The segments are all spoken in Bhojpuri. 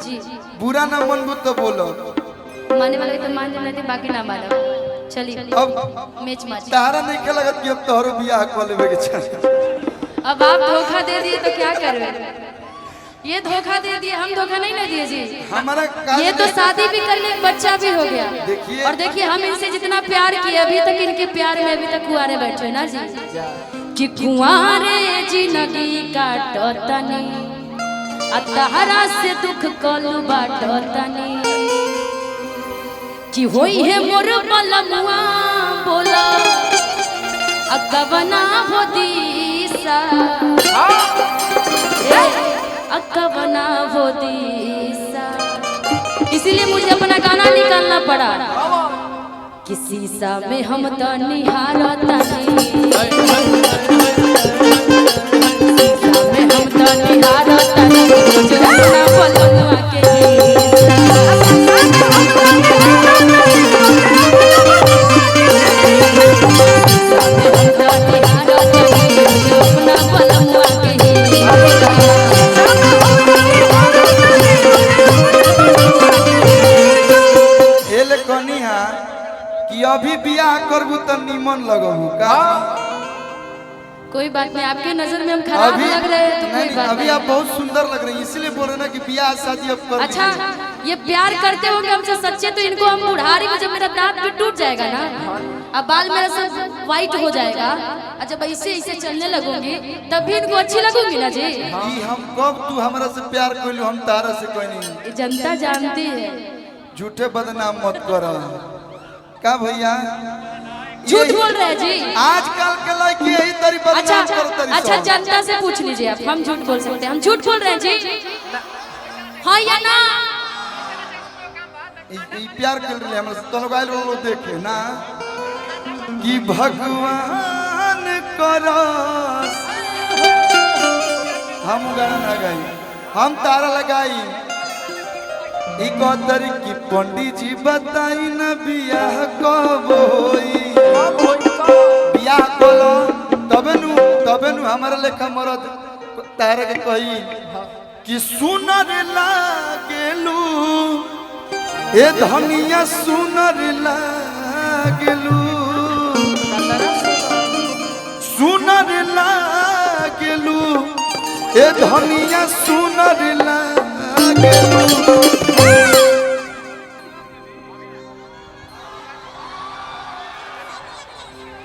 जी बुरा ना मनबू तो बोलो। माने वाला तो मान जाना थे, बाकी ना मानो। चलिए अब मैच माची। तारा नहीं के लगत कि अब तोहरो बियाह कर लेबे के चाहिए। अब आप धोखा दे दिए तो क्या करें? ये धोखा दे दिए, हम धोखा नहीं ना दिए जी। हमारा ये तो शादी भी कर ले, बच्चा भी हो गया। देखिए और देखिए हम इनसे जितना प्यार किए, अभी तक इनके प्यार में अभी तक कुआरे बैठे ना जी। कि कुआरे जिंदगी काटो तनी, अतहरा से दुख कोलू बाटो तनी। कि होई है मोर बलमुआ बोला, अकबना हो दीसा, अकबना हो दीसा। इसीलिए मुझे अपना गाना निकालना पड़ा। कि शीशा में हम तो निहारता कि अभी बियाह करबू तो निमन लगबू का। कोई बात नहीं, आपके नजर में हम खराब लग रहे हैं तो कोई बात अभी आप बहुत सुंदर लग रही हैं, इसलिए बोल रहे ना कि बियाह शादी अब कर। अच्छा ये प्यार करते होंगे हमसे सच्चे, तो इनको हम बुढ़ारी में जब मेरा दांत भी टूट जाएगा ना, अब बाल मेरा सब व्हाइट हो जाएगा, और जब ऐसे ऐसे चलने लगूंगी तब भी इनको अच्छी लगूंगी ना जी। हम कब तू हमरा से प्यार कर, हम तारा से कोई नहीं। जनता जानती है। झूठे बदनाम मत करो का भैया, झूठ बोल रहे हैं जी। आजकल के लड़के यही तरीका अच्छा अच्छा जनता से पूछ लीजिए आप, हम झूठ बोल सकते हैं? हम झूठ बोल रहे हैं जी, हाँ या ना? प्यार कर रहे हम तो लोग देखे ना कि भगवान करस, हम गाना ना गाई, हम तारा लगाई। इकतर की पंडित जी बताई न बियाह कब होई, बियाह कलो तबे नु हमारा लेखा मरद तारा के कही कि सुनर लागेलू ए धनिया, सुनर लागेलू, सुनर लागेलू ए धनिया, सुनर लागेलू।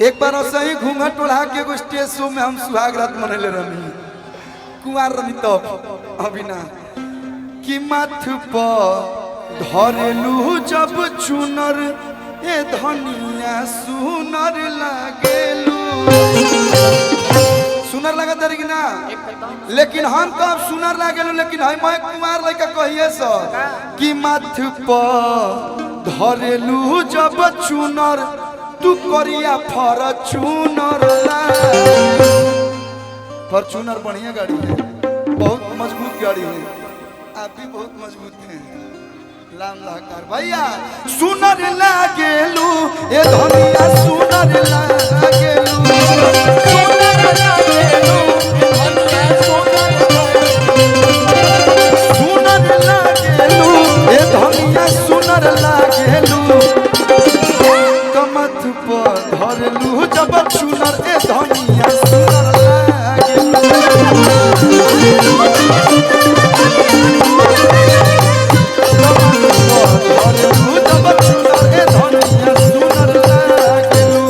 एक बार सही घूंघट उड़ा के एगो स्टेज शो में हम सुहाग रात मनैले रही, कुंवार रही तब, अभी ना। कि माथ पर धरेलू जब चुनर ए धनिया, सुनर लागेलू। सुनर लगा दर कि ना, लेकिन हम कब सुनर लागेलू, लेकिन हम कुंवार लड़का कहिए सर कि माथ पर धरेलू जब चुनर, तू करिया फॉर्च्यूनर। फॉर्च्यूनर बढ़िया गाड़ी है, बहुत मजबूत गाड़ी है, आप भी बहुत मजबूत हैं। लाम लाकार भैया, सुनर लागेलू ए धनिया, सुनर लागेलू, सुनर लागेलू ए धनिया, सुनर लागेलू। कमथ पर धरलू जब चुनर ए धनिया, सुनर लागेलू। धरलू जब चुनर ए धनिया, सुनर लागेलू।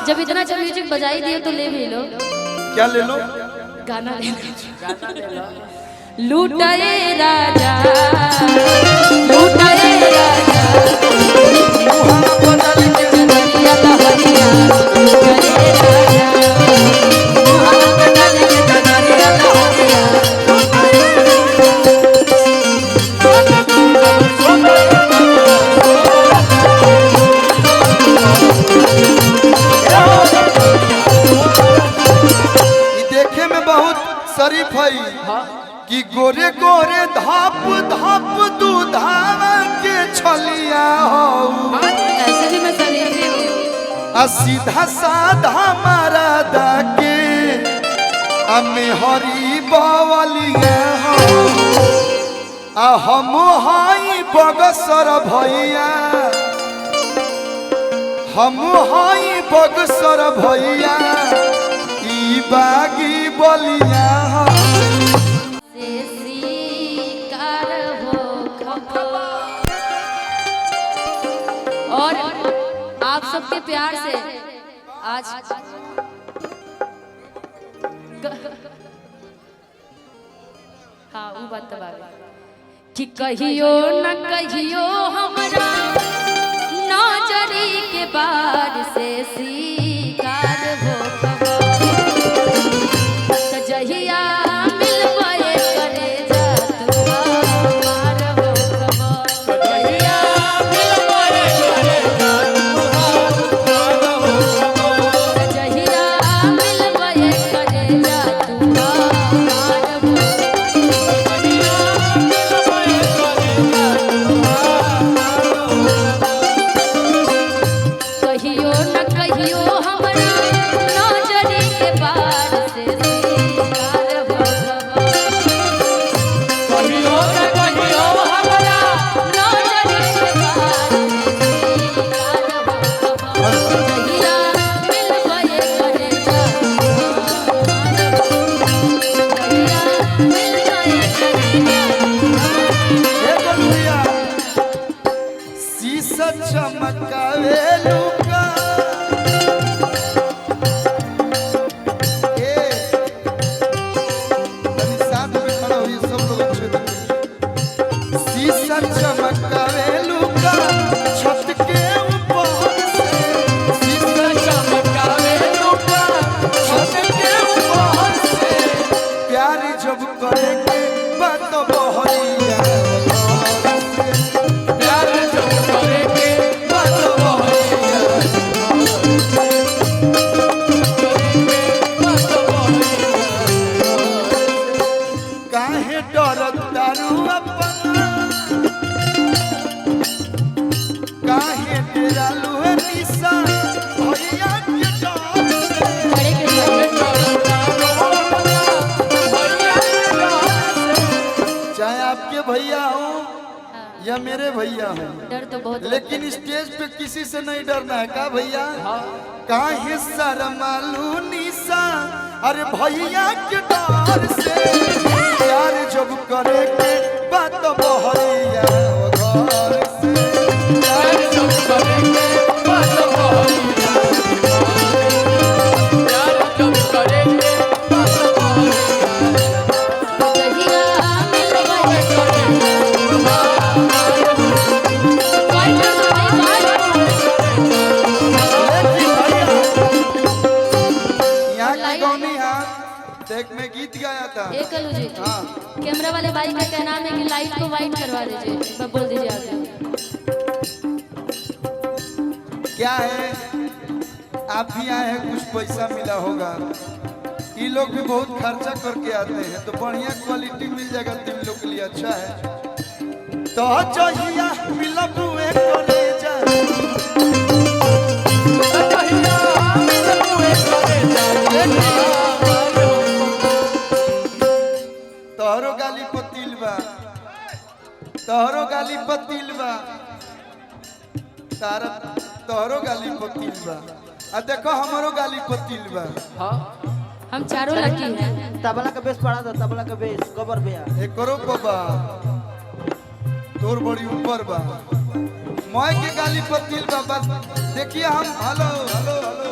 जब इतना अच्छा म्यूजिक बजाई दिए तो ले भी लो। क्या ले लो? गाना ले लो। लूटाए राजा, लूटाए राजा, नदिया लहरिया, लूटाए राजा, नदिया लहरिया। देखे में बहुत शरीफ है कि गोरे गोरे धाप धाप दूधावा के छलिया हो सीधा साधा मारा दाके अमे हरी बवलिया हम हाई बगसर भैया हम हाई बगसर भैया ई बागी बलिया और आप सबके प्यार से आज हाँ वो बात कि कहियो न कहियो हमरा नजरी के बार से शिकार हो तो जहिया मिलबे करे जा तू हमार हो खबर जहिया मिलबे करे जा तू हमार हो खबर जहिया मिलबे करे जा तू हमार हो कहियो न कहियो हमरा नजरी के बार से शिकार हो कहियो न कहियो हमरा नजरी के बार से शिकार हो जहिया मिलबे करे जा जहिया मिलबे करे जा शीशा चमकावे लुका साथ में खड़ा हुई सब लोग अच्छे थे शीशा चमकावे लुका छत के ऊपर से शीशा चमकावे लुका छत के ऊपर से प्यार जब करे के बात बहरिया प्यार जब करे के बात बहरिया काहे डरत दारू अपना काहे डरालू है निशा भैया के डर से बड़े के चाहे आपके भैया हो या मेरे भैया हो डर तो बहुत लेकिन स्टेज पे किसी से नहीं डरना है का भैया काहे शर्मालू निशा अरे भैया के डर से प्यार जब करे के बात बहरिया घर से प्यार जब करे के बात बहरिया प्यार जब करे के बात जहिया मिलबे करे यहाँ की गौनी देख में गीत गाया था एक कलू जी हाँ कैमरा वाले भाई का कहना है कि लाइट को वाइट करवा दीजिए मैं बोल दीजिए आगे क्या है आप भी आए हैं कुछ पैसा मिला होगा ये लोग भी बहुत खर्चा करके आते हैं तो बढ़िया क्वालिटी मिल जाएगा तुम लोग के लिए अच्छा है तो जहिया मिलबुए करे जा जहिया मिलबुए करे जा तोहरो गाली पतिल बा तोहरो गाली पतिल बा तारा तोहरो गाली पतिल बा आ देखो हमारो गाली पतिल बा हम चारों लकी हैं तबला का बेस पड़ा था तबला का बेस गोबर भैया एकरो बा तोर बड़ी ऊपर बा मैं के गाली पतिल बा बस देखिए हम हेलो हेलो हेलो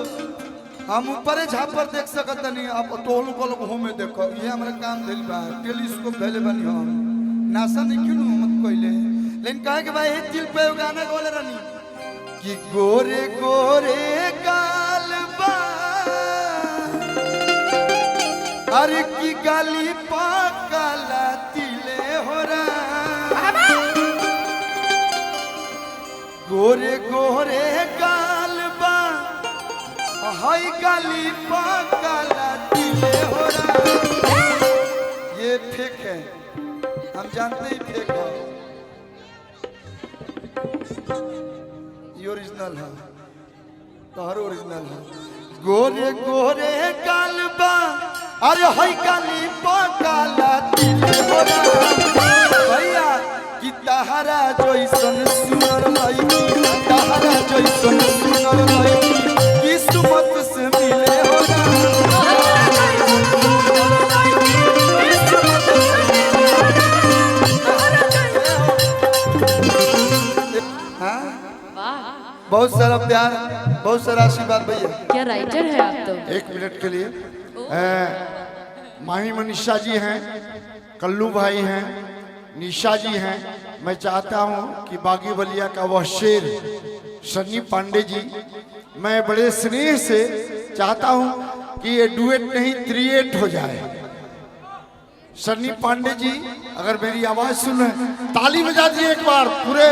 हम ऊपर झापर देख सकत नहीं अब तोलू को लोग में देखो ये हमरा काम दिल बा टेलीस्कोप भेले बनी हम नासा नहीं क्यों मत कोइले लेकिन कहे कि भाई दिल पे गाना बोले रानी कि गोरे गोरे गाल बा अरे की गाली पाकाला तिले हो रहा गोरे गोरे गाल बा हाय गाली पाकाला तिले हो रहा ये फेक है हम जानते ही फेक है ये ओरिजिनल है तोहर ओरिजिनल है। गोरे गोरे कालबा अरे हई काली पकाला दिल होरा भैया कि तहरा जैसन सुनर भाई तहरा जैसन सुनर भाई किस्मत से मिले होरा हाँ बहुत सारा प्यार बहुत सारा आशीर्वाद भैया। क्या राइटर है आप तो। 1 मिनट के लिए माही मनीषा जी हैं, कल्लू भाई हैं, निशा जी हैं। मैं चाहता हूं कि बागी बलिया का वह शेर सन्नी पांडे जी, मैं बड़े स्नेह से चाहता हूं कि ये डुएट नहीं त्रिएट हो जाए। सन्नी पांडे जी अगर मेरी आवाज सुन रहे हैं, ताली बजा दिए एक बार पूरे